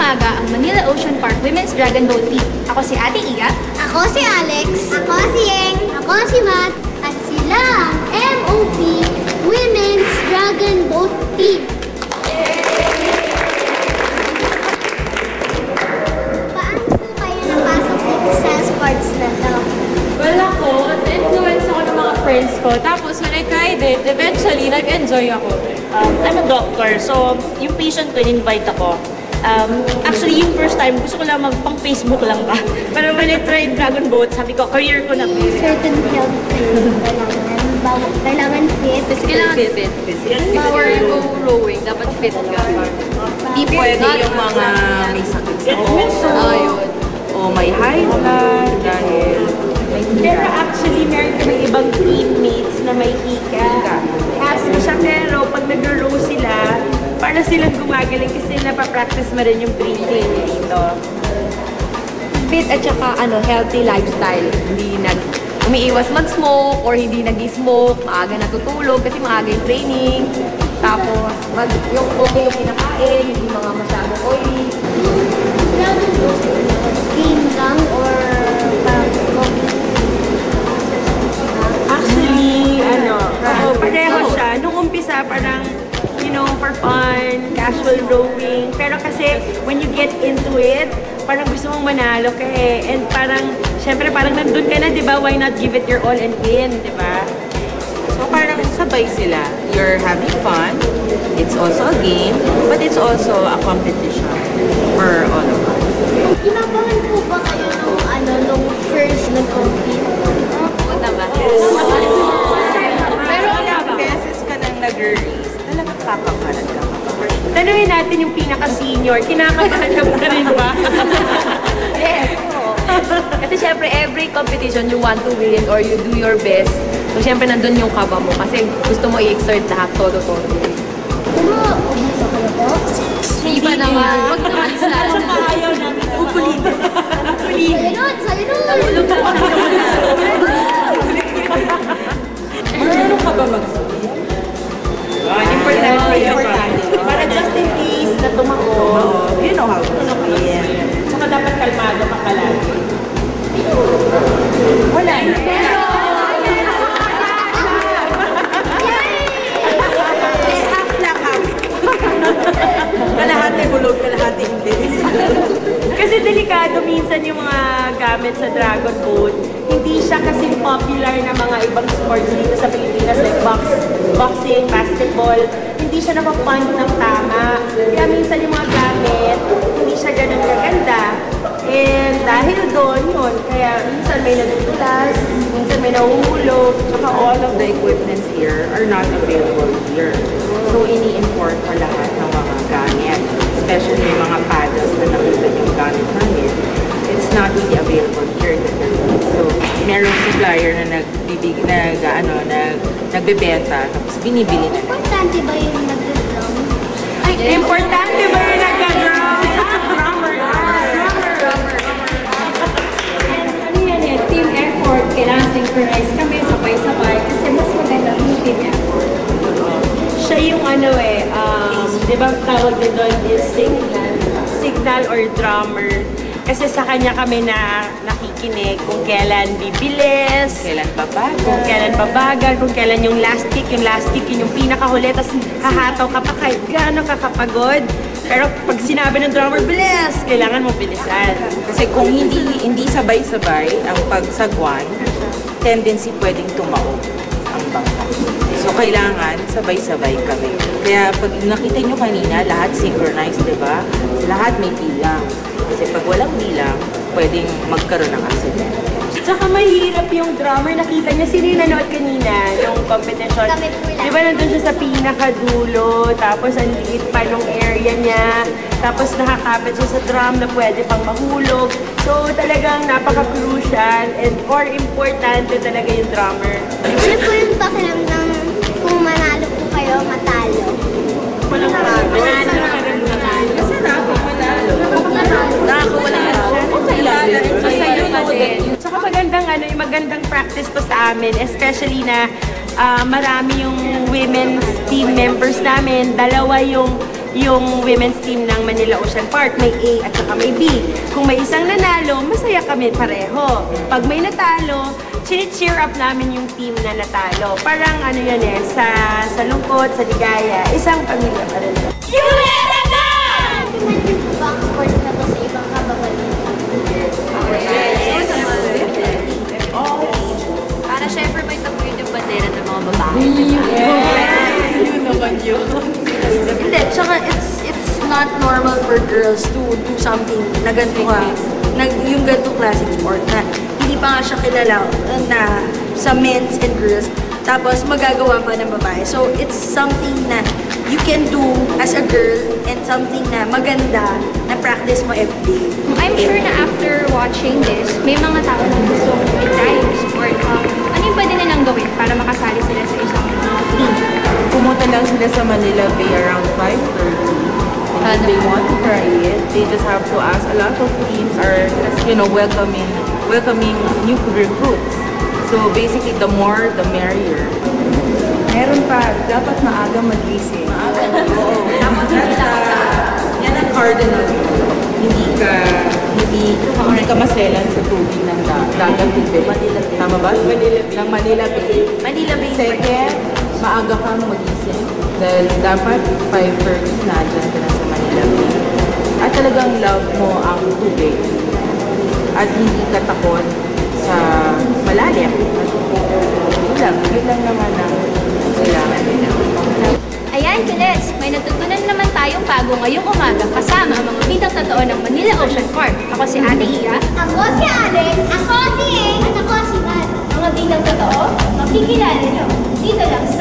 umaga ang Manila Ocean Park Women's Dragon Boat Team. Ako si Ate Iya. Ako si Alex. Ako si Yeng. Ako si Matt. At sila ang MOP Women's Dragon Boat Team. Paano po kayo napasok dito sa sports na to? Well, ako, na-influence ako ng mga friends ko. Tapos, when I tried it, eventually, nag-enjoy ako. I'm a doctor, so yung patient ko, in-invite ako. Actually, yung first time, gusto ko lang pang-Facebook lang ba. Pero when I tried Dragon Boat, sabi ko, career ko na. Certain health kailangan fit. Kailangan fit. Before you go rowing, dapat fit ka. Hindi pwede yung mga may sakit sa puso. O may high blood dahil... Pero actually, meron kami ibang teammates na may hika. Asma siya, pero pag nag-row sila, para silang gumagaling kasi napapractice mo rin yung breathing dito. Fit at saka healthy lifestyle. Hindi umiiwas mag-smoke or hindi nag-smoke, maaga natutulog kasi maaga yung training. Tapos, yung okay yung kinakain, hindi mga masyadong oily. Team lang or Actually, pareho siya. Nung umpisa, parang, for fun, casual rowing. Pero kasi, when you get into it, parang gusto mong manalo ka eh. And parang, syempre, parang nandun ka na, di ba? Why not give it your all and win, di ba? So parang sabay sila. You're having fun. It's also a game, but it's also a competition for all of us. Kinabahan po ba kayo nung first nag-compete? Pero ilang beses ka nang nag-race, talagang kakabahan ka. Tanungin natin yung pinaka-senior, kinakabahan ka pa rin ba? Yes. Kasi syempre, every competition you want to win or you do your best. So syempre, nandun yung kaba mo kasi gusto mo i-exert lahat, todo-todo. Pero, obvious ako na po. Hindi pa naman. Huwag naman sa Ayaw namin. Upulitin. Salud! Marunong ka ba mag-swim? Importante. Para just in case na tumako. You know how to swim. Tsaka dapat kalmado ka palagi. Wala na. Half lang, half. Kalahati bulog, kalahati hindi. Kasi delikado minsan yung mga gamit sa Dragon Boat. Hindi siya kasi popular na mga ibang sports dito sa Pilipinas like boxing, basketball. Hindi siya napapund ng tama. Kaya minsan yung mga gamit, hindi siya ganun kaganda. And dahil doon yun, kaya minsan may nadudulas, minsan may nahuhulog. Saka all of the equipments here are not available here. So ini-import pa lahat ng mga gamit. Especially yung mga paddles na nakita yung gamit namin. It's not really available here. So merong supplier na nagbebenta, tapos binibili na. Importante ba yung nag-drum? Importante ba yung nagka-drum? Drummer. Ano yan eh, team effort. Kailangan synchronize kami, sabay-sabay. Kasi mas maganda yung team effort. Siya yung di ba tawag na doon is signal or drummer. Kasi sa kanya kami nakikinig kung kailan bibilis, kung kailan babagal, kung kailan yung last kick yun yung pinakahuli, tapos hahataw ka pa kahit gaano kakapagod. Pero pag sinabi ng drummer, bilis! Kailangan mo bilisan. Kasi kung hindi sabay-sabay ang pagsagwan, tendency pwedeng tumaob ang bangka. So kailangan sabay-sabay kami. Kaya pag nakita nyo kanina, lahat synchronized, di ba? Lahat may bilang. Kasi pag walang bilang, pwedeng magkaroon ng accident. Tsaka mahirap yung drummer. Nakita niya, sino yung nanood kanina yung competition? Kami po lang. Di ba nandun siya sa pinakadulo, tapos ang liit pa nung area niya, tapos nakakapit siya sa drum na pwede pang mahulog. So talagang napaka-crucial and more importante talaga yung drummer. Ano po yung pakiramdam kung manalo po kayo, matalo? Walang manalo. Masarap ang manalo. Tsaka magandang practice to sa amin, especially na marami yung women's team members namin. Dalawa yung yung women's team ng Manila Ocean Park. May A at saka may B. Kung may isang nanalo, masaya kami pareho. Pag may natalo, cheer up namin yung team na natalo. Parang ano yan eh, sa lungkot, sa ligaya, isang pamilya pa rin. Bang sports na to sa ibang kababayan. Para syempre may tabuin yung bandera ng mga babae. Yun naman yun. Hindi, tsaka it's not normal for girls to do something na ganito yung ganito classic sport na hindi pa nga siya kilala na sa men's and girls. Tapos magagawa pa ng babae. So it's something na you can do as a girl and something na maganda na practice mo everyday. I'm sure na after watching this, may mga tao na gusto i-try yung sport. Ano yung pwede nilang gawin para makasali sila sa isang team? Pumunta lang sila sa Manila Bay around 5:30. And if they want to try it, they just have to ask. A lot of teams are, welcoming new recruits. So basically, the more, the merrier. Meron pa, dapat maaga magising. Yan ang cardinal. Hindi ka maselan sa tubig ng dagat tubig. Tama ba? Ng Manila Bay. Manila Bay. Second, maaga kang magising. Dahil dapat 5:30 na dyan ka na sa Manila Bay. At talagang love mo ang tubig. At hindi ka takot sa malalim. Yun lang naman ang kailangan nila. Ayan, Kules, may natutunan naman tayong bago ngayong umaga kasama ang mga bidang totoo ng Manila Ocean Park. Ako si Ate Iya. Ako si Alex. Ako si Eng. At ako si Matt. Mga bidang totoo, makikilala niyo. Dito lang sa